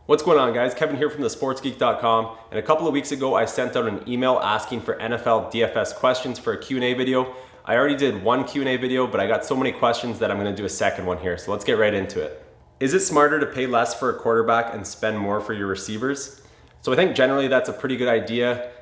What's going on, guys? Kevin here from thesportsgeek.com, and a couple of weeks ago I sent out an email asking for NFL DFS questions for a Q&A video. I already did one Q&A video, but I got so many questions that I'm going to do a second one here, so let's get right into it. Is it smarter to pay less for a quarterback and spend more for your receivers? So I think generally that's a pretty good idea,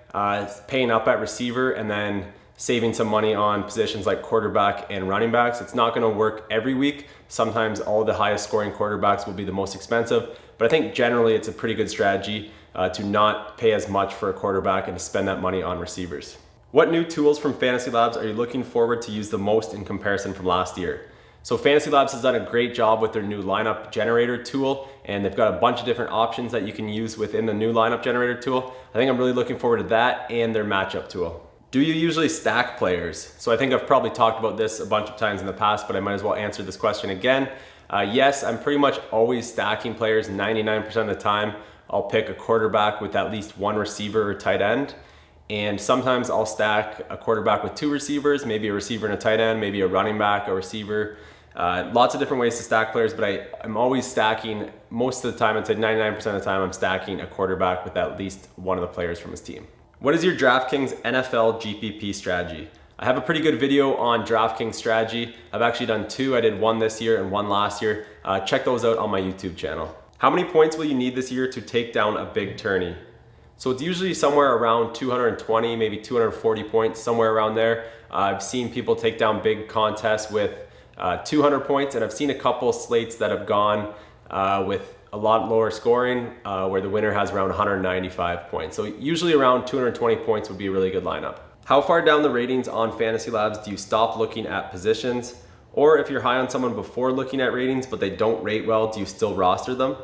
paying up at receiver and then saving some money on positions like quarterback and running backs. It's not going to work every week. Sometimes all the highest scoring quarterbacks will be the most expensive, but I think generally it's a pretty good strategy to not pay as much for a quarterback and to spend that money on receivers. What new tools from Fantasy Labs are you looking forward to use the most in comparison from last year? So Fantasy Labs has done a great job with their new lineup generator tool, and they've got a bunch of different options that you can use within the new lineup generator tool. I think I'm really looking forward to that and their matchup tool. Do you usually stack players? So I think I've probably talked about this a bunch of times in the past, but I might as well answer this question again. Yes, I'm pretty much always stacking players 99% of the time. I'll pick a quarterback with at least one receiver or tight end. And sometimes I'll stack a quarterback with two receivers, maybe a receiver and a tight end, maybe a running back, a receiver. Lots of different ways to stack players, but I'm always stacking, most of the time, I'd say 99% of the time, I'm stacking a quarterback with at least one of the players from his team. What is your DraftKings NFL GPP strategy? I have a pretty good video on DraftKings Strategy. I've actually done two. I did one this year and one last year. Check those out on my YouTube channel. How many points will you need this year to take down a big tourney? So it's usually somewhere around 220, maybe 240 points, somewhere around there. I've seen people take down big contests with 200 points, and I've seen a couple slates that have gone with a lot lower scoring, where the winner has around 195 points. So usually around 220 points would be a really good lineup. How far down the ratings on Fantasy Labs do you stop looking at positions? Or if you're high on someone before looking at ratings, but they don't rate well, do you still roster them?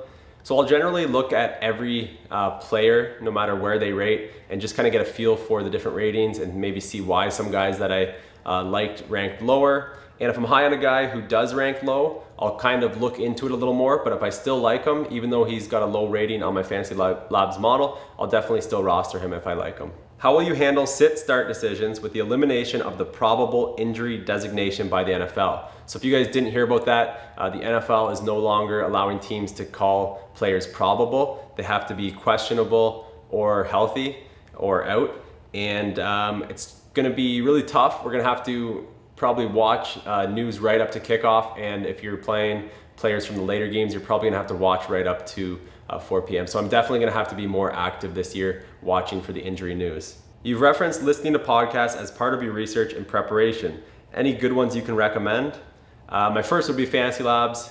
So I'll generally look at every player, no matter where they rate, and just kind of get a feel for the different ratings and maybe see why some guys that I liked ranked lower. And if I'm high on a guy who does rank low, I'll kind of look into it a little more, but if I still like him, even though he's got a low rating on my Fantasy Labs model, I'll definitely still roster him if I like him. How will you handle sit-start decisions with the elimination of the probable injury designation by the NFL? So if you guys didn't hear about that, the NFL is no longer allowing teams to call players probable. They have to be questionable or healthy or out, and it's gonna be really tough. We're gonna have to probably watch news right up to kickoff, and if you're playing players from the later games, you're probably gonna have to watch right up to 4 p.m. So I'm definitely gonna have to be more active this year watching for the injury news. You've referenced listening to podcasts as part of your research and preparation. Any good ones you can recommend? My first would be Fantasy Labs.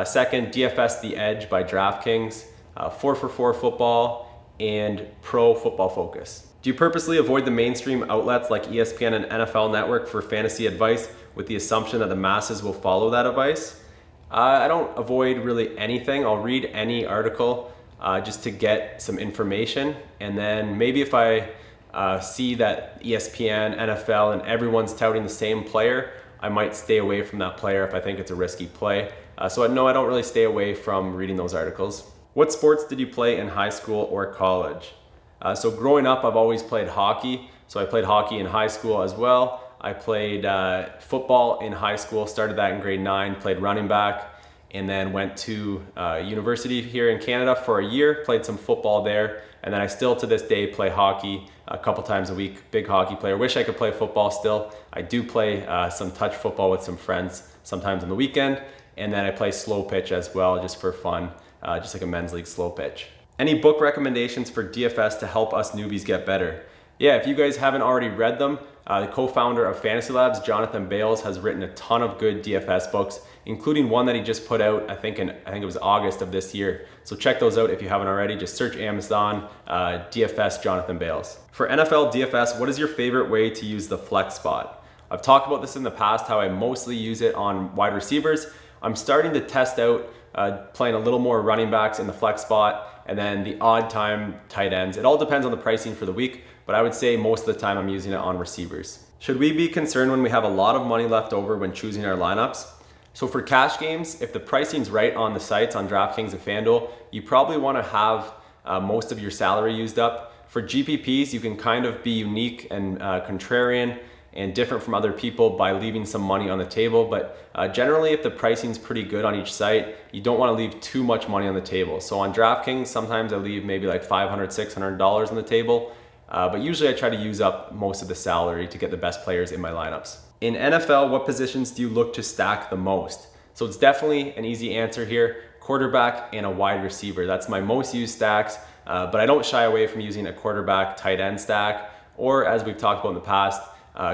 Second, DFS The Edge by DraftKings. 4for4 Football, and Pro Football Focus. Do you purposely avoid the mainstream outlets like ESPN and NFL Network for fantasy advice with the assumption that the masses will follow that advice? I don't avoid really anything. I'll read any article just to get some information, and then maybe if I see that ESPN, NFL, and everyone's touting the same player, I might stay away from that player if I think it's a risky play. So no, I don't really stay away from reading those articles. What sports did you play in high school or college? So growing up, I've always played hockey. So I played hockey in high school as well. I played football in high school, started that in grade 9, played running back, and then went to university here in Canada for a year, played some football there, and then I still to this day play hockey a couple times a week. Big hockey player. Wish I could play football still. I do play some touch football with some friends sometimes on the weekend, and then I play slow pitch as well just for fun, just like a men's league slow pitch. Any book recommendations for DFS to help us newbies get better? Yeah, if you guys haven't already read them, the co-founder of Fantasy Labs, Jonathan Bales, has written a ton of good DFS books, including one that he just put out, I think it was August of this year. So check those out if you haven't already. Just search Amazon, DFS Jonathan Bales. For NFL DFS, what is your favorite way to use the flex spot? I've talked about this in the past, how I mostly use it on wide receivers. I'm starting to test out playing a little more running backs in the flex spot, and then the odd time tight ends. It all depends on the pricing for the week, but I would say most of the time I'm using it on receivers. Should we be concerned when we have a lot of money left over when choosing our lineups? So for cash games, if the pricing's right on the sites, on DraftKings and FanDuel, you probably wanna have most of your salary used up. For GPPs, you can kind of be unique and contrarian and different from other people by leaving some money on the table. But generally, if the pricing's pretty good on each site, you don't want to leave too much money on the table. So on DraftKings, sometimes I leave maybe like $500, $600 on the table. But usually I try to use up most of the salary to get the best players in my lineups. In NFL, what positions do you look to stack the most? So it's definitely an easy answer here: quarterback and a wide receiver. That's my most used stacks, but I don't shy away from using a quarterback tight end stack, or as we've talked about in the past,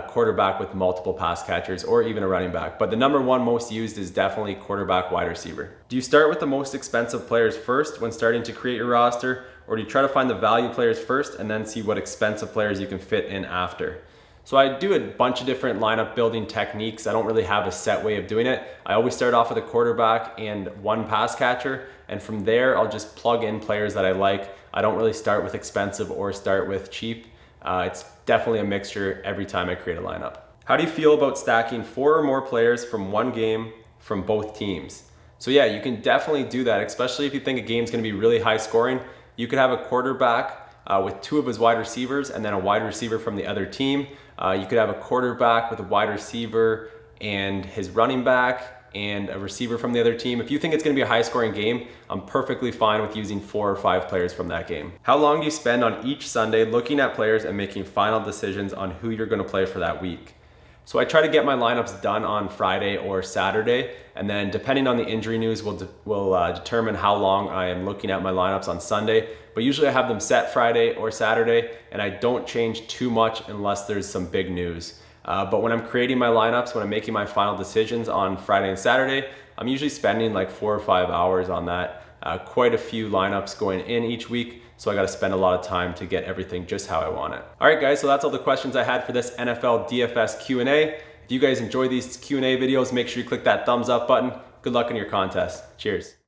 quarterback with multiple pass catchers, or even a running back. But the number one most used is definitely quarterback wide receiver. Do you start with the most expensive players first when starting to create your roster, or do you try to find the value players first and then see what expensive players you can fit in after? So I do a bunch of different lineup building techniques. I don't really have a set way of doing it. I always start off with a quarterback and one pass catcher, and from there I'll just plug in players that I like. I don't really start with expensive or start with cheap. It's definitely a mixture every time I create a lineup. How do you feel about stacking 4 or more players from one game from both teams? So yeah, you can definitely do that, especially if you think a game's gonna be really high scoring. You could have a quarterback with 2 of his wide receivers and then a wide receiver from the other team. You could have a quarterback with a wide receiver and his running back and a receiver from the other team. If you think it's gonna be a high scoring game, I'm perfectly fine with using 4 or 5 players from that game. How long do you spend on each Sunday looking at players and making final decisions on who you're gonna play for that week? So I try to get my lineups done on Friday or Saturday, and then depending on the injury news will determine how long I am looking at my lineups on Sunday. But usually I have them set Friday or Saturday, and I don't change too much unless there's some big news. But when I'm creating my lineups, when I'm making my final decisions on Friday and Saturday, I'm usually spending like 4 or 5 hours on that. Quite a few lineups going in each week, so I gotta spend a lot of time to get everything just how I want it. All right guys, so that's all the questions I had for this NFL DFS Q&A. If you guys enjoy these Q&A videos, make sure you click that thumbs up button. Good luck in your contest. Cheers.